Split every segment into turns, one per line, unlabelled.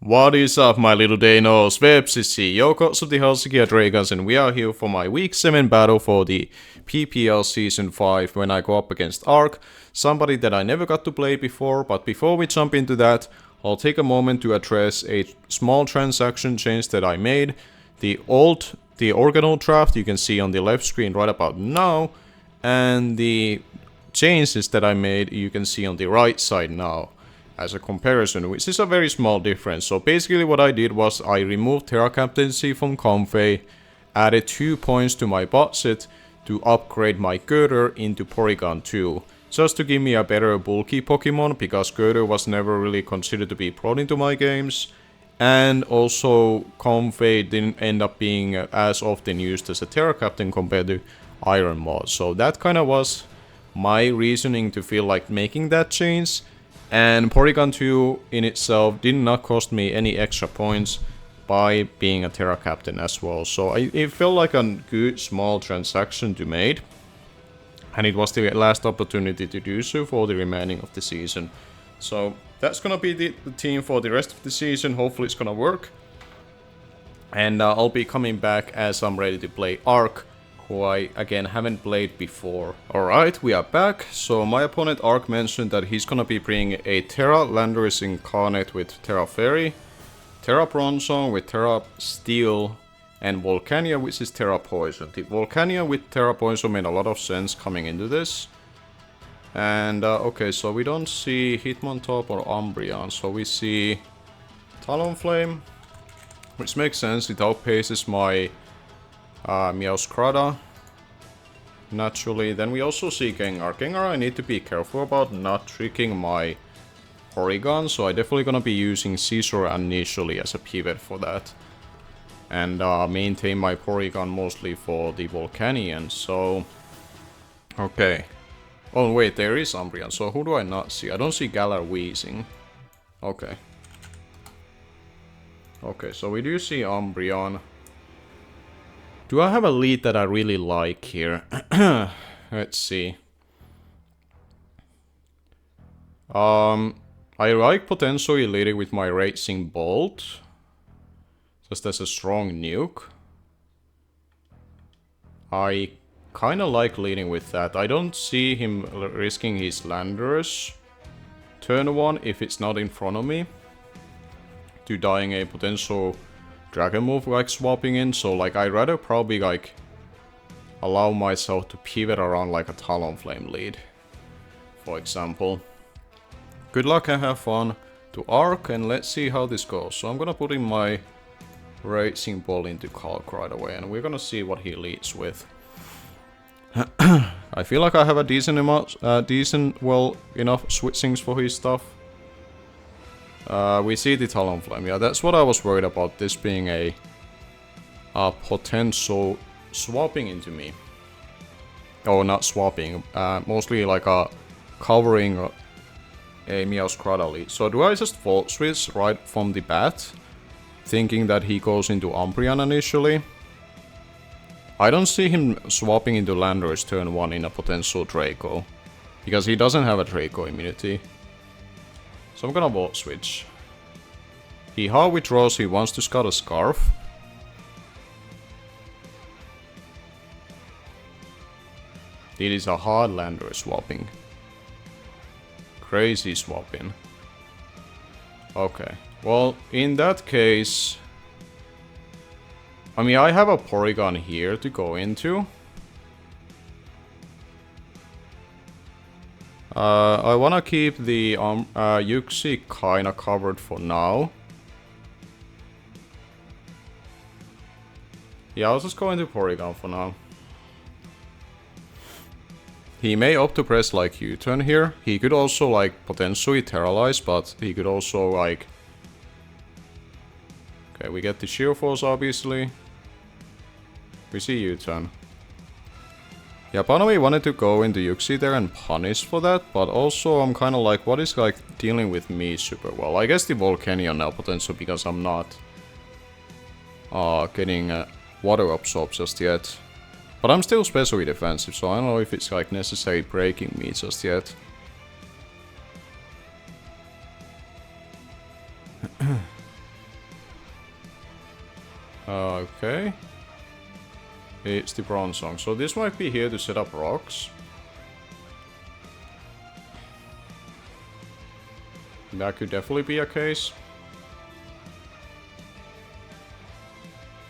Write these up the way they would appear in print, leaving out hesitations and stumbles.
What is up, my little Danos? Webs is CEO Gods of the Helsinki Dragons, and we are here for my Week 7 battle for the PPL Season 5 when I go up against Ark, somebody that I never got to play before. But before we jump into that, I'll take a moment to address a small transaction change that I made. The original draft you can see on the left screen right about now, and the changes that I made you can see on the right side now. As a comparison, which is a very small difference. So basically what I did was I removed Terra Captaincy from Comfey, added 2 points to my budget to upgrade my Girder into Porygon 2. Just to give me a better bulky Pokemon, because Girder was never really considered to be brought into my games. And also Comfey didn't end up being as often used as a Terra Captain compared to Iron Mod. So that kind of was my reasoning to feel like making that change. And Porygon 2 in itself did not cost me any extra points by being a Terra Captain as well. So it felt like a good small transaction to make. And it was the last opportunity to do so for the remaining of the season. So that's gonna be the team for the rest of the season. Hopefully it's gonna work. And I'll be coming back as I'm ready to play Ark, who I, again, haven't played before. Alright, we are back. So my opponent Ark mentioned that he's gonna be bringing a Terra Landorus Incarnate with Terra Fairy, Terra Bronzong with Terra Steel, and Volcania, which is Terra Poison. The Volcania with Terra Poison made a lot of sense coming into this. And okay, so we don't see Hitmontop or Umbreon, so we see Talonflame, which makes sense. It outpaces my Meowscarada naturally. Then we also see Gengar. Gengar I need to be careful about not tricking my Porygon, so I definitely gonna be using Scizor initially as a pivot for that. And maintain my Porygon mostly for the Volcanion, so... Okay. Oh wait, there is Umbreon, so who do I not see? I don't see Galar Weezing. Okay. Okay, so we do see Umbreon. Do I have a lead that I really like here? Let's see. I like potentially leading with my Raging Bolt. Just as a strong nuke. I kinda like leading with that. I don't see him risking his Landorus turn 1 if it's not in front of me to dying a potential Dragon move like swapping in, so like I'd rather probably like allow myself to pivot around like a Talonflame lead, for example. Good luck and have fun to Ark, and let's see how this goes. So I'm gonna put in my Raging Ball into Calc right away, and we're gonna see what he leads with. I feel like I have a decent amount, well, enough switchings for his stuff. We see the Talonflame. Yeah, that's what I was worried about, this being a potential swapping into me. Oh, not swapping. Mostly like a covering a Meowscarada lead. So do I just Volt Switch right from the bat, thinking that he goes into Umbreon initially? I don't see him swapping into Landorus turn 1 in a potential Draco, because he doesn't have a Draco immunity. So I'm gonna Volt Switch. He hard withdraws, he wants to scout a Scarf. It is a hard Landorus swapping. Crazy swapping. Okay, well, in that case... I mean, I have a Porygon here to go into. I wanna keep the Yuxi kinda covered for now. Yeah, I'll just go into Porygon for now. He may opt to press like U-turn here. He could also like potentially Terralize, but he could also like... Okay, we get the Sheer Force obviously. We see U-turn. Yeah, part of me wanted to go into Yuxi there and punish for that, but also I'm kind of like, what is like dealing with me super well? I guess the Volcanion now potential, because I'm not getting water absorb just yet. But I'm still specially defensive, so I don't know if it's like necessary breaking me just yet. Okay. It's the Bronzong. So this might be here to set up rocks. That could definitely be a case.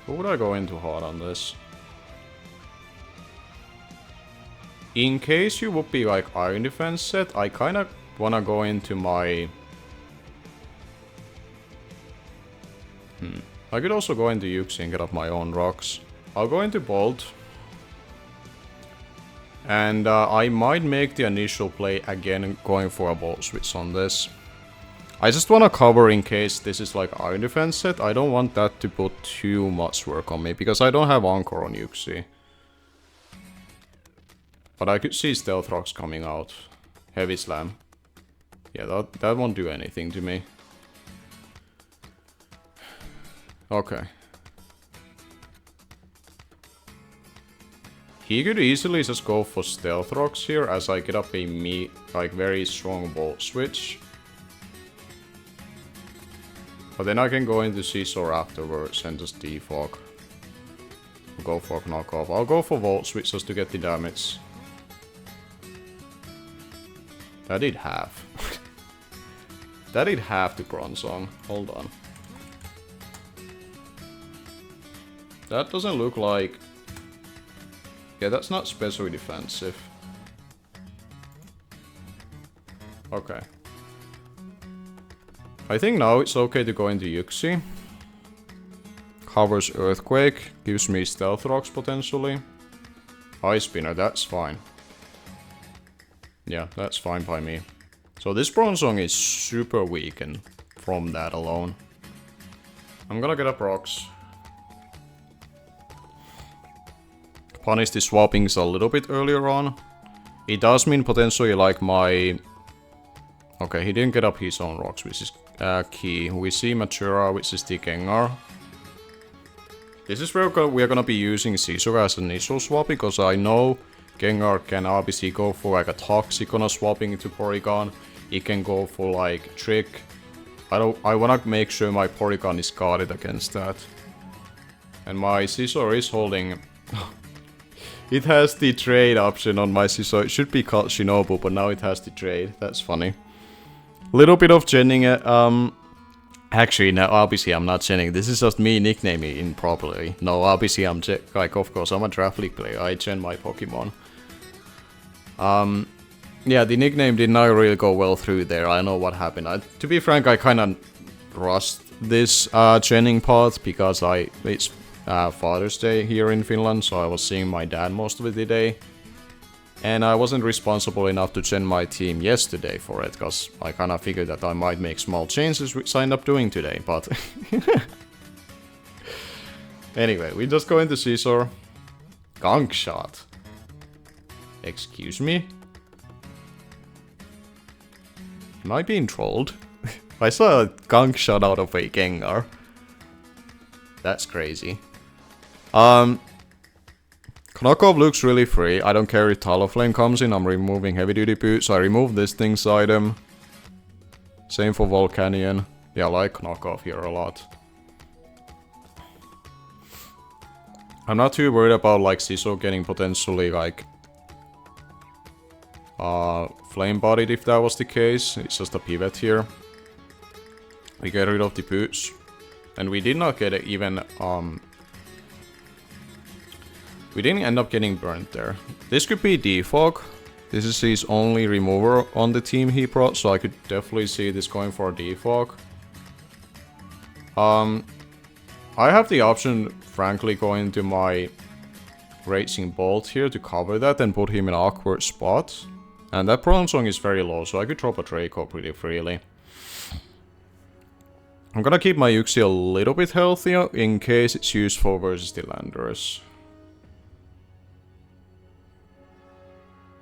Who would I go into hard on this? In case you would be like Iron Defense set, I kinda wanna go into my... I could also go into Yuxi and get up my own rocks. I'll go into Bolt. And I might make the initial play again going for a Bolt switch on this. I just wanna cover in case this is like Iron Defense set. I don't want that to put too much work on me because I don't have Encore on Yuxi. But I could see Stealth Rocks coming out. Heavy Slam. Yeah, that won't do anything to me. Okay. He could easily just go for Stealth Rocks here as I get up a very strong Bolt switch. But then I can go into Scizor afterwards and just defog. Go for knockoff. I'll go for Volt Switch just to get the damage. That did half. That did half the Bronzong. Hold on. That doesn't look like... Yeah, that's not specially defensive. Okay. I think now it's okay to go into Yuxi. Covers Earthquake. Gives me Stealth Rocks potentially. Ice Spinner, that's fine. Yeah, that's fine by me. So this Bronzong is super weak and from that alone. I'm gonna get up rocks. Punish the swappings a little bit earlier on. It does mean potentially like my... Okay, he didn't get up his own rocks, which is key. We see Matura, which is the Gengar. This is where we're gonna be using Scizor as an initial swap, because I know Gengar can obviously go for like a Toxic on a swapping into Porygon. It can go for like Trick. I wanna make sure my Porygon is guarded against that. And my Scizor is holding... It has the trade option on my Scizor. It should be called Shinobu, but now it has the trade. That's funny. Little bit of genning it. Actually, no, obviously I'm not genning. This is just me nicknaming it improperly. No, obviously I'm like, of course, I'm a Draft League player. I gen my Pokemon. Yeah, the nickname did not really go well through there. I know what happened. To be frank, I kind of rushed this genning part because it's Father's Day here in Finland, so I was seeing my dad most of the day. And I wasn't responsible enough to gen my team yesterday for it, because I kind of figured that I might make small changes, which I ended up doing today, but... Anyway, we just go into Scizor. Gunk Shot. Excuse me? Am I being trolled? I saw a Gunk Shot out of a Gengar. That's crazy. Knockoff looks really free. I don't care if Talonflame comes in. I'm removing Heavy Duty Boots. So I remove this thing's item. Same for Volcanion. Yeah, I like Knockoff here a lot. I'm not too worried about like Scizor getting potentially like flame bodied if that was the case. It's just a pivot here. We get rid of the boots. And we did not get it even we didn't end up getting burnt there. This could be Defog. This is his only remover on the team he brought, so I could definitely see this going for a Defog. I have the option, frankly, going to my Raging Bolt here to cover that and put him in an awkward spot. And that Bronzong is very low, so I could drop a Draco pretty freely. I'm gonna keep my Yuxi a little bit healthier in case it's useful versus the Landorus.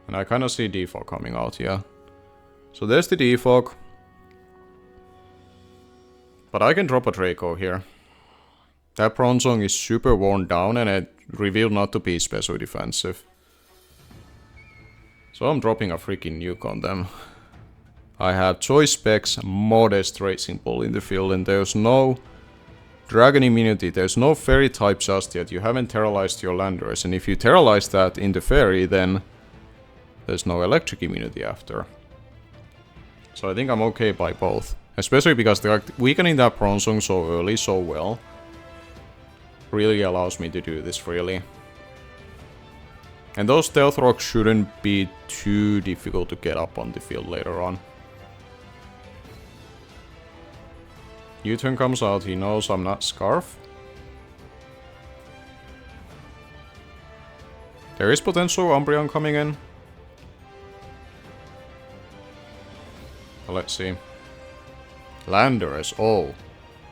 And I kind of see Defog coming out, yeah. So there's the Defog. But I can drop a Draco here. That Bronzong is super worn down and it revealed not to be especially defensive. So I'm dropping a freaking nuke on them. I have Choice Specs, Modest Raging Bull in the field, and there's no Dragon immunity. There's no fairy type just yet. You haven't terrorized your landers. And if you terrorize that into fairy, then there's no electric immunity after. So I think I'm okay by both. Especially because they're weakening that Bronzong so early, so well. Really allows me to do this freely. And those stealth rocks shouldn't be too difficult to get up on the field later on. U-turn comes out, he knows I'm not Scarf. There is potential Umbreon coming in. But let's see. Landorus, oh.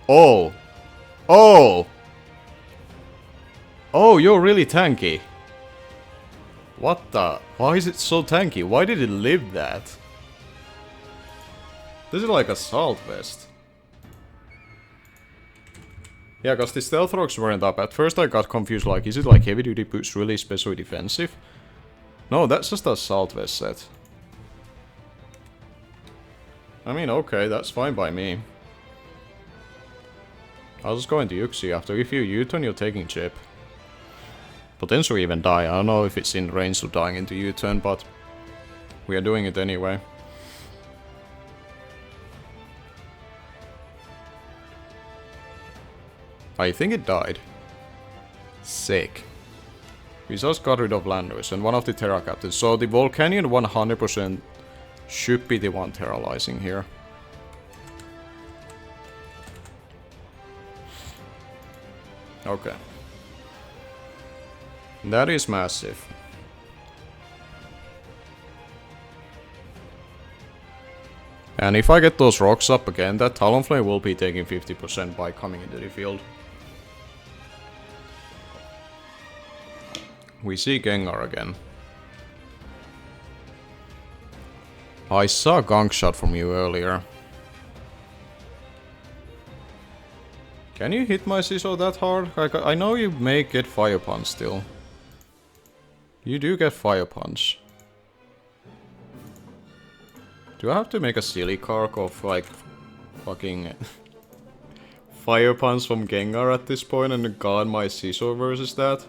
Oh! Oh! Oh, you're really tanky. What the? Why is it so tanky? Why did it live that? This is like Assault Vest. Yeah, because the stealth rocks weren't up. At first I got confused, like, is it like heavy duty boots really especially defensive? No, that's just a Assault Vest set. I mean, okay, that's fine by me. I'll just go into Yuxi after. If you U-turn, you're taking chip. Potentially even die. I don't know if it's in range of dying into U-turn, but we are doing it anyway. I think it died. Sick. We just got rid of Landorus and one of the Terra Captains. So the Volcanion 100% should be the one terrorizing here. Okay. That is massive. And if I get those rocks up again, that Talonflame will be taking 50% by coming into the field. We see Gengar again. I saw a gunk shot from you earlier. Can you hit my Scizor that hard? I know you may get Fire Punch still. You do get Fire Punch. Do I have to make a silly carc of like fucking Fire Punch from Gengar at this point and guard my Scizor versus that?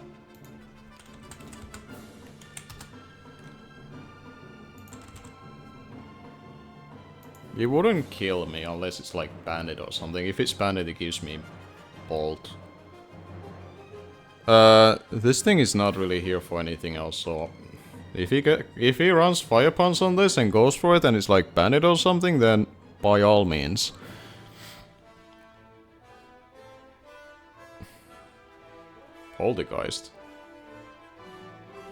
It wouldn't kill me unless it's like Bandit or something. If it's Bandit, it gives me Bolt. This thing is not really here for anything else, so if he runs Fire Punch on this and goes for it and it's like Bandit or something, then by all means. Poltergeist.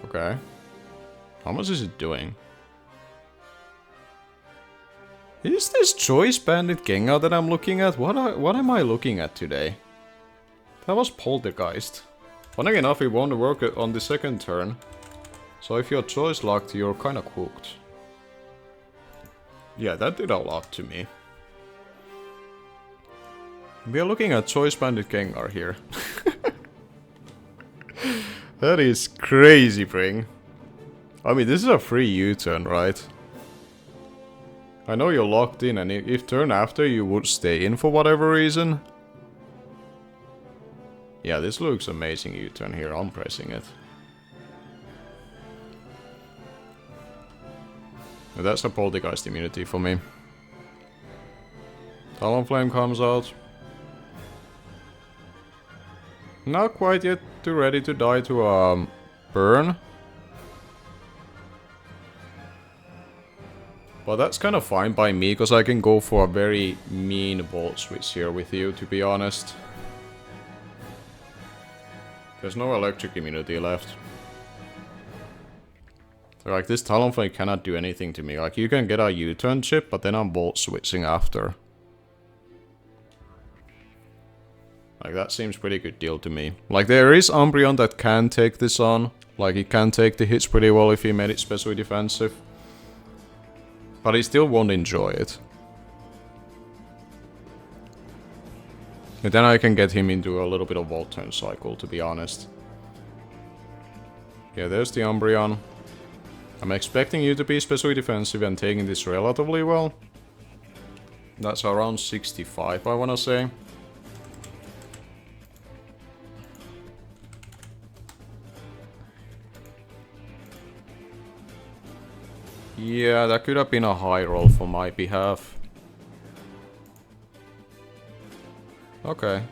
Okay. How much is it doing? Is this Choice Bandit Gengar that I'm looking at? What am I looking at today? That was Poltergeist. Funny enough, it won't work on the second turn. So if you're Choice locked, you're kinda cooked. Yeah, that did a lot to me. We are looking at Choice Bandit Gengar here. That is crazy, Bring. I mean, this is a free U-turn, right? I know you're locked in, and if turn after you would stay in for whatever reason. Yeah, this looks amazing U-turn here, I'm pressing it. That's a Poltergeist immunity for me. Talonflame comes out. Not quite yet too ready to die to burn. But that's kind of fine by me, because I can go for a very mean Volt Switch here with you, to be honest. There's no electric immunity left. So like, this Talonflame cannot do anything to me. Like, you can get a U-turn chip, but then I'm Volt Switching after. Like, that seems pretty good deal to me. Like, there is Umbreon that can take this on. Like, he can take the hits pretty well if he made it specially defensive. But he still won't enjoy it. And then I can get him into a little bit of Volt turn cycle, to be honest. Yeah, there's the Umbreon. I'm expecting you to be specially defensive and taking this relatively well. That's around 65, I wanna say. Yeah, that could have been a high roll for my behalf. Okay.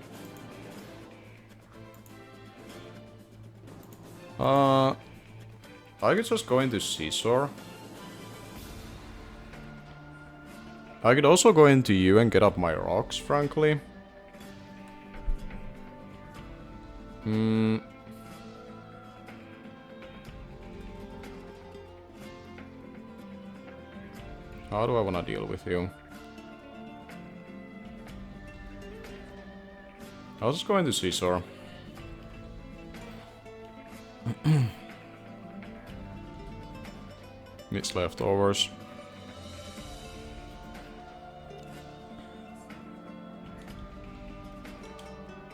I could just go into Scizor. I could also go into you and get up my rocks, frankly. How do I want to deal with you? I'll just go into Scizor. It's leftovers.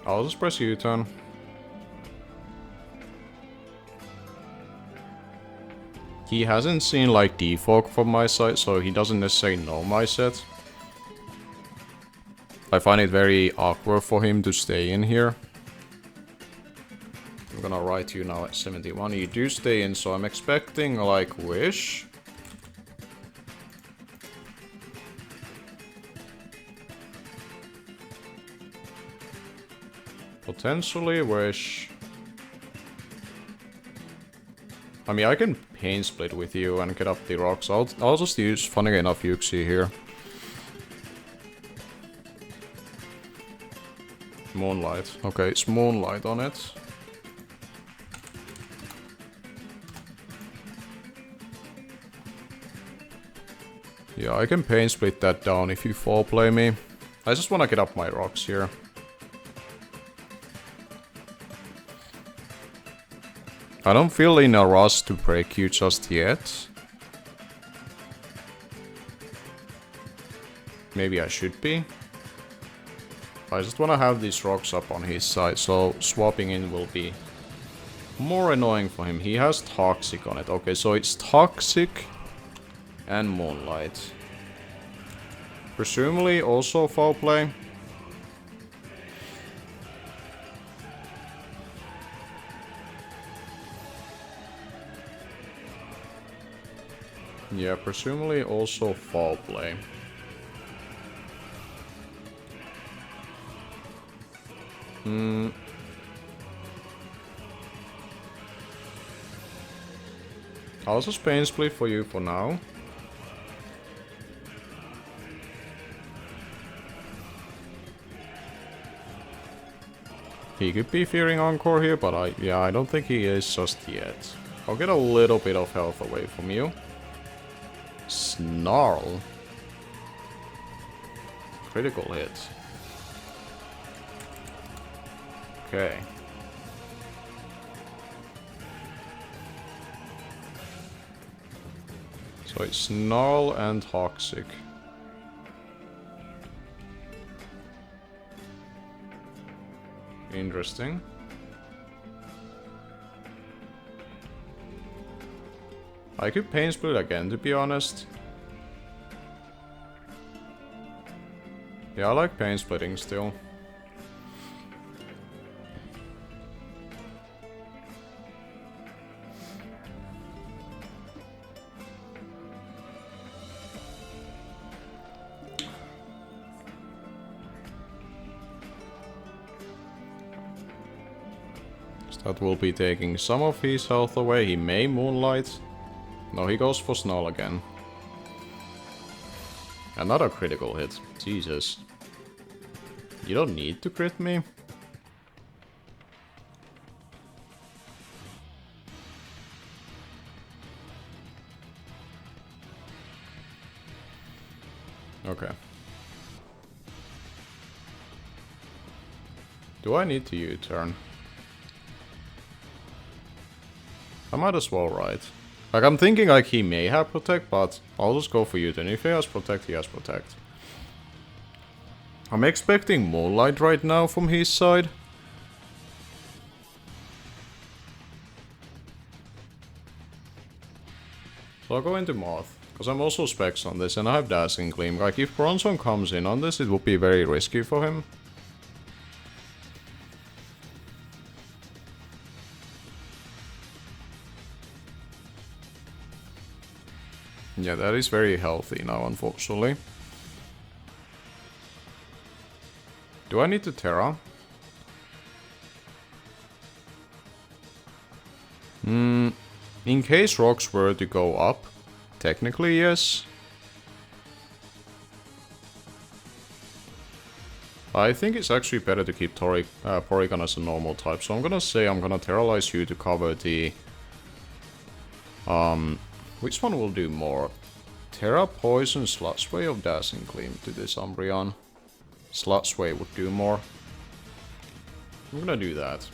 I'll just press U-turn. He hasn't seen like defog from my side, so he doesn't necessarily know my set. I find it very awkward for him to stay in here. I'm gonna write you now at 71. You do stay in, so I'm expecting like Wish. Potentially Wish. I mean, I can Pain Split with you and get up the rocks. I'll just use, funny enough, Yuxi here. Moonlight. Okay, it's Moonlight on it. Yeah, I can Pain Split that down if you fall play me. I just want to get up my rocks here. I don't feel in a rush to break you just yet. Maybe I should be. I just want to have these rocks up on his side, so swapping in will be more annoying for him. He has Toxic on it. Okay, so it's Toxic and Moonlight. Presumably also foul play. Yeah, presumably also foul play. I'll just Pain Split for you for now. He could be fearing Encore here, but I don't think he is just yet. I'll get a little bit of health away from you. Snarl. Critical hit. Okay. So it's Snarl and Toxic. Interesting. I could Pain Split again, to be honest. Yeah, I like Pain Splitting still. That will be taking some of his health away. He may Moonlight. No, he goes for Snarl again. Another critical hit. Jesus. You don't need to crit me. Okay. Do I need to U-turn? I might as well, right? Like, I'm thinking like he may have Protect, but I'll just go for U-turn. If he has Protect, he has Protect. I'm expecting Moonlight right now from his side. So I'll go into Moth. Because I'm also Specs on this and I have Dazzling Gleam. Like, if Bronzong comes in on this, it would be very risky for him. Yeah, that is very healthy now, unfortunately. Do I need to Terra? In case rocks were to go up, technically yes. I think it's actually better to keep Porygon as a normal type, so I'm gonna say I'm gonna Terralize you to cover the... which one will do more? Terra, Poison, Sludge Sway or Dazzling Gleam to this Umbreon? Sludge Sway would do more. I'm gonna do that.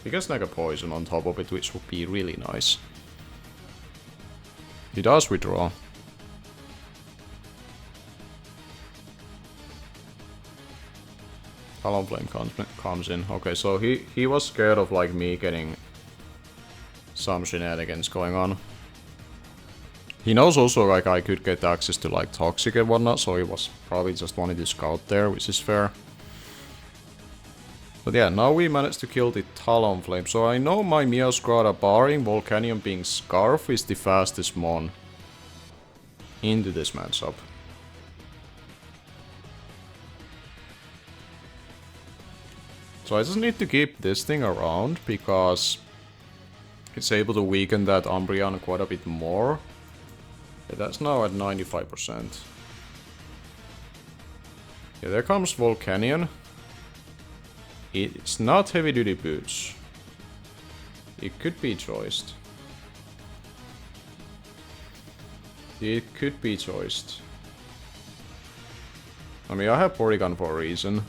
He gets like a Poison on top of it, which would be really nice. He does withdraw. Talonflame comes in. Okay, so he was scared of like me getting some shenanigans going on. He knows also like I could get access to like Toxic and whatnot, so he was probably just wanting to scout there, which is fair. But yeah, now we managed to kill the Talonflame. So I know my Meowscarada, barring Volcanion being Scarf, is the fastest mon into this matchup. So I just need to keep this thing around because it's able to weaken that Umbreon quite a bit more. Yeah, that's now at 95%. Yeah, there comes Volcanion. It's not heavy duty boots. It could be choiced. It could be choiced. I mean, I have Porygon for a reason.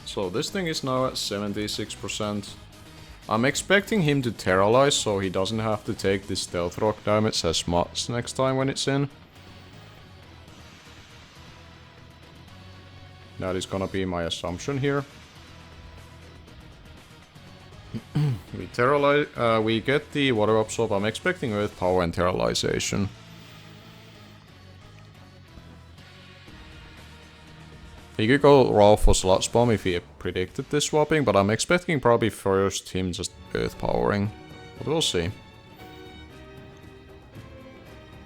So this thing is now at 76%. I'm expecting him to Terralize so he doesn't have to take this Stealth Rock damage as much next time when it's in. That is gonna be my assumption here. We Terralize, we get the Water Absorb. I'm expecting Earth Power and Terralization. He could go raw for Sludge Bomb if he predicted this swapping, but I'm expecting probably first him just Earth Powering. But we'll see.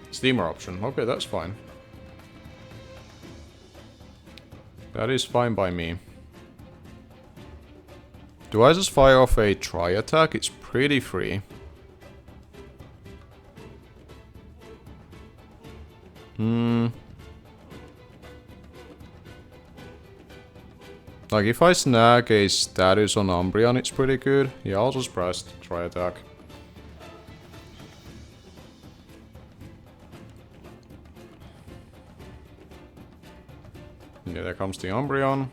Steamer option. Okay, that's fine. That is fine by me. Do I just fire off a Tri-Attack? It's pretty free. Like, if I snag a status on Umbreon, it's pretty good. Yeah, I'll just press Tri-Attack. Yeah, there comes the Umbreon.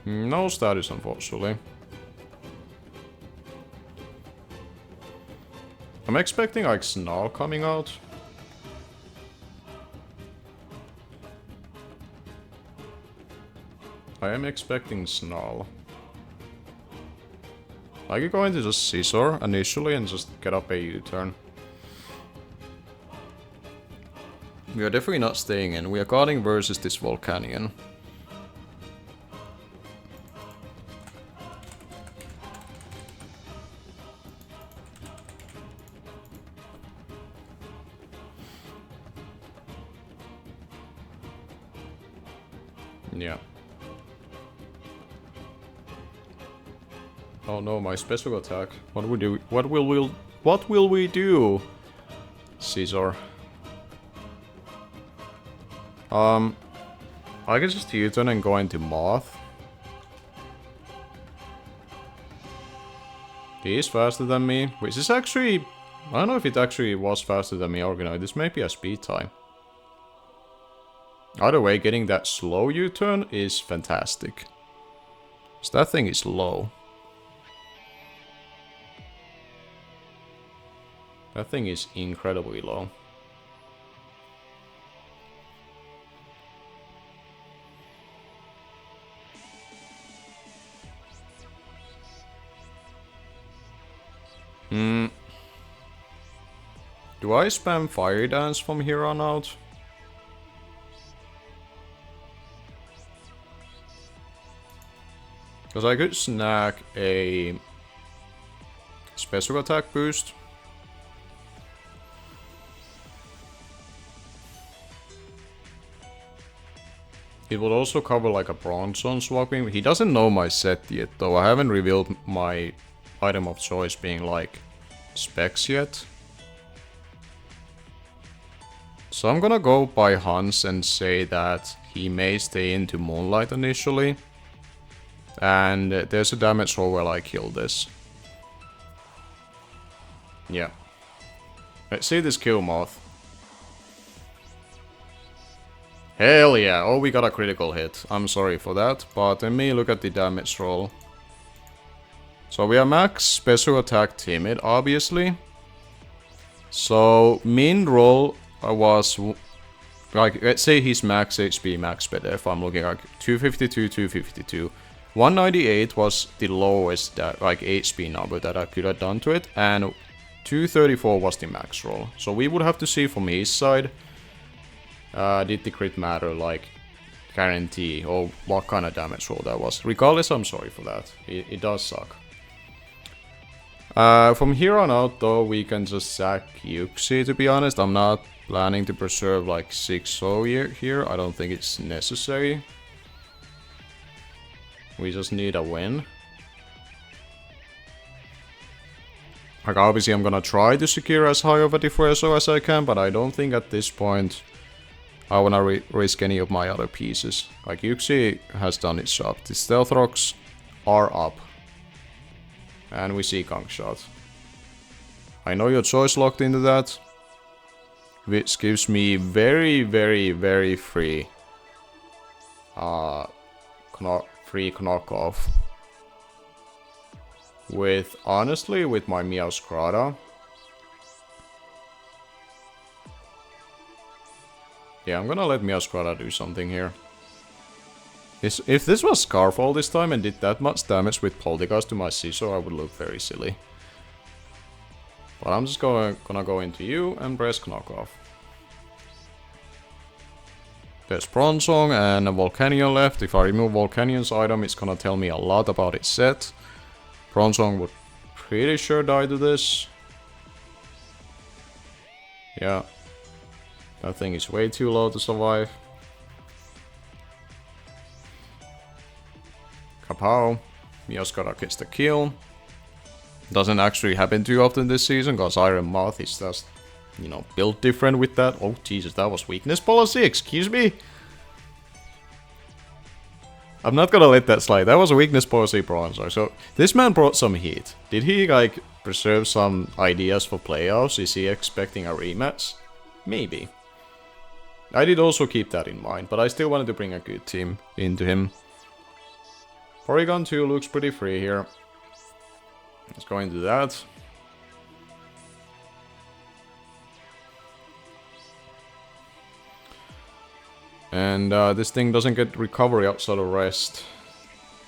No status, unfortunately. I'm expecting like Snarl coming out. I am expecting Snarl. I could go into just Scissor initially and just get up a U-turn. We are definitely not staying in. We are guarding versus this Volcanion. Yeah. Oh no, my special attack. What will we do? What will we do? Caesar. I can just U-turn and go into Moth. He is faster than me, which is actually... I don't know if it actually was faster than me or no, this may be a speed time. Either way, getting that slow U-turn is fantastic. 'Cause that thing is low. That thing is incredibly low. Do I spam Fire Dance from here on out? Because I could snag a special attack boost. It would also cover like a Bronzong swapping. He doesn't know my set yet though. I haven't revealed my item of choice being like specs yet. So I'm gonna go by Hans and say that he may stay into Moonlight initially. And there's a damage roll where I kill this. Yeah. Let's see this kill Moth. Hell yeah, oh we got a critical hit. I'm sorry for that, but let me look at the damage roll. So we are max special attack timid, obviously. So min roll was, like, let's say he's max HP, max better if I'm looking like 252, 252. 198 was the lowest that, like, HP number that I could have done to it, and 234 was the max roll. So we would have to see from his side. Did the crit matter, like, guarantee, or what kind of damage roll that was? Regardless, I'm sorry for that. It does suck. From here on out, though, we can just sack Yuxi, to be honest. I'm not planning to preserve, like, 6-0 here. I don't think it's necessary. We just need a win. Like, obviously, I'm gonna try to secure as high of a differential as I can, but I don't think at this point I wanna risk any of my other pieces. Like, Yuxi has done its job. The stealth rocks are up. And we see Gunk Shot. I know your choice locked into that. Which gives me very, very, very free knockoff. With, honestly, with my Meowscarada. Yeah, I'm gonna let Meowscarada do something here. If this was Scarfall this time and did that much damage with Poltergeist to my Scizor, I would look very silly. But I'm just gonna go into you and press Knockoff. There's Bronzong and a Volcanion left. If I remove Volcanion's item, it's gonna tell me a lot about its set. Bronzong would pretty sure die to this. Yeah. That thing is way too low to survive. Kapow. Meowscarada gets the kill. Doesn't actually happen too often this season, because Iron Moth is just, you know, built different with that. Oh, Jesus, that was weakness policy, excuse me? I'm not gonna let that slide. That was a weakness policy Bronzor. So, this man brought some heat. Did he, like, preserve some ideas for playoffs? Is he expecting a rematch? Maybe. I did also keep that in mind, but I still wanted to bring a good team into him. Porygon 2 looks pretty free here. Let's go into that. And this thing doesn't get recovery outside of rest.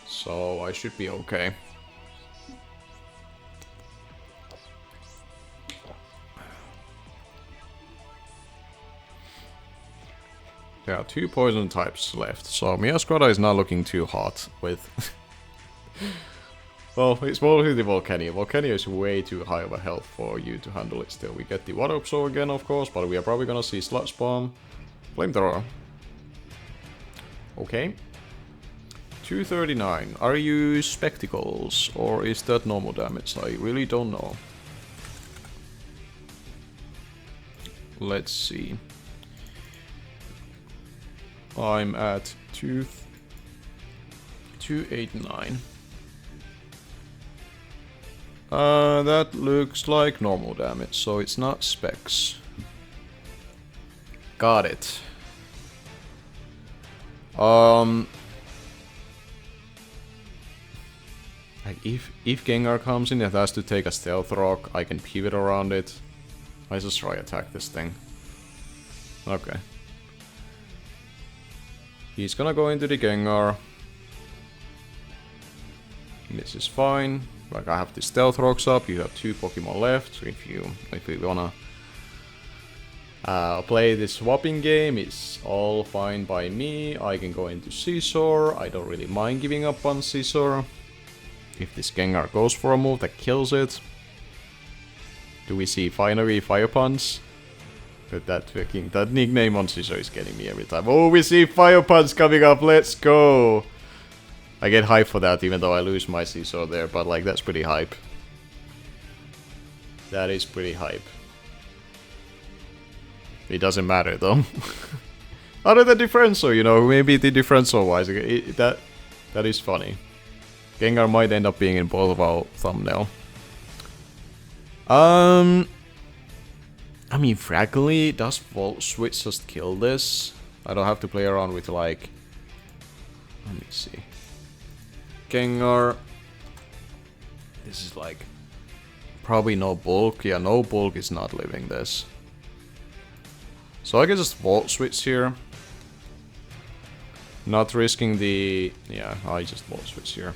So I should be okay. There are 2 poison types left, so Meowscarada is not looking too hot with... Well, it's mostly the Volcanion. Volcanion is way too high of a health for you to handle it still. We get the Water Absorb again, of course, but we are probably gonna see Sludge Bomb. Flamethrower. Okay. 239. Are you Spectacles, or is that normal damage? I really don't know. Let's see. I'm at 289. That looks like normal damage, so it's not specs. Got it. Like if Gengar comes in, it has to take a Stealth Rock. I can pivot around it. Let's just try attack this thing. Okay. He's gonna go into the Gengar. This is fine. Like, I have the Stealth Rocks up. You have 2 Pokemon left. If you wanna play this swapping game, it's all fine by me. I can go into Scizor. I don't really mind giving up on Scizor. If this Gengar goes for a move that kills it. Do we see finally Fire Punch? But that nickname on Scissor is getting me every time. Oh, we see Fire Punch coming up, let's go! I get hype for that even though I lose my Scissor there, but like that's pretty hype. That is pretty hype. It doesn't matter though. Other than differential, you know, maybe the differential wise, that is funny. Gengar might end up being in both of our thumbnail. I mean, frankly, does Volt Switch just kill this? I don't have to play around with like... Let me see. Gengar. This is like... Probably no bulk. Yeah, no bulk is not living this. So I can just Volt Switch here. Not risking the... Yeah, I just Volt Switch here.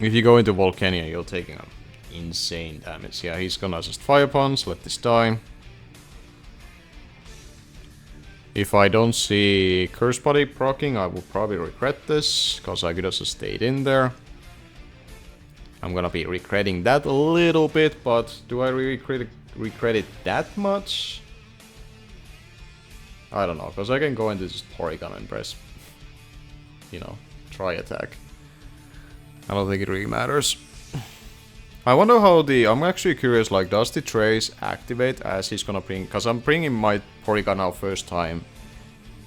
If you go into Volcania, you're taking insane damage. Yeah, he's gonna just Fire Punch, let this die. If I don't see Curse Body proccing, I will probably regret this, because I could have just stayed in there. I'm gonna be regretting that a little bit, but do I really regret it that much? I don't know, because I can go into just Porygon and press, you know, try attack. I don't think it really matters. I wonder how I'm actually curious, like, does the Trace activate as he's gonna bring... Because I'm bringing my Porygon now first time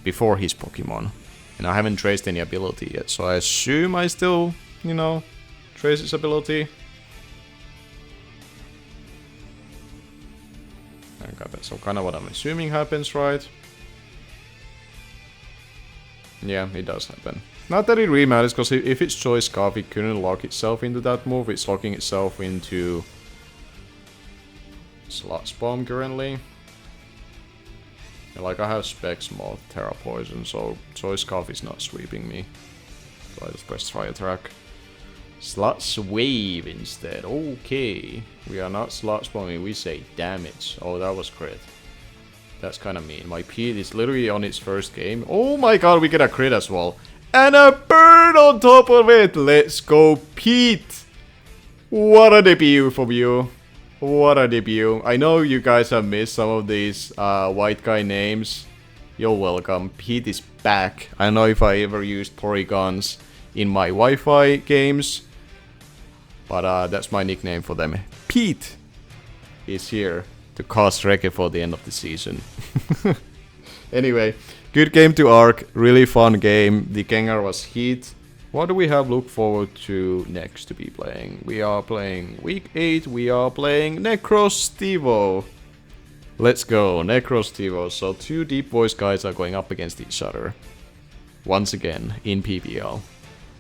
before his Pokemon. And I haven't traced any ability yet, so I assume I still, you know, trace his ability. Okay, that's kind of what I'm assuming happens, right? Yeah, it does happen. Not that it really matters, because if it's Choice Scarf, it couldn't lock itself into that move. It's locking itself into Slot Bomb currently. And like I have Specs Moth, Terra Poison, so Choice Scarf is not sweeping me. So I just press Try Attack. Slot Wave instead. Okay. We are not Slot Bombing, we say damage. Oh, that was crit. That's kind of mean. My Pete is literally on its first game. Oh my god, we get a crit as well. And a bird on top of it! Let's go, Pete! What a debut from you. What a debut. I know you guys have missed some of these white guy names. You're welcome. Pete is back. I don't know if I ever used Porygons in my Wi-Fi games. But that's my nickname for them. Pete is here to cause wreck for the end of the season. Anyway. Good game to Arc, really fun game. The Gengar was heat. What do we have look forward to next to be playing? We are playing week 8, we are playing Necros Stevo. Let's go, Necros Stevo. So 2 deep voice guys are going up against each other. Once again, in PPL.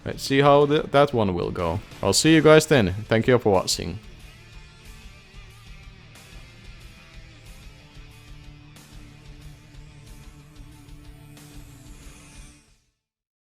Let's see how that one will go. I'll see you guys then. Thank you for watching.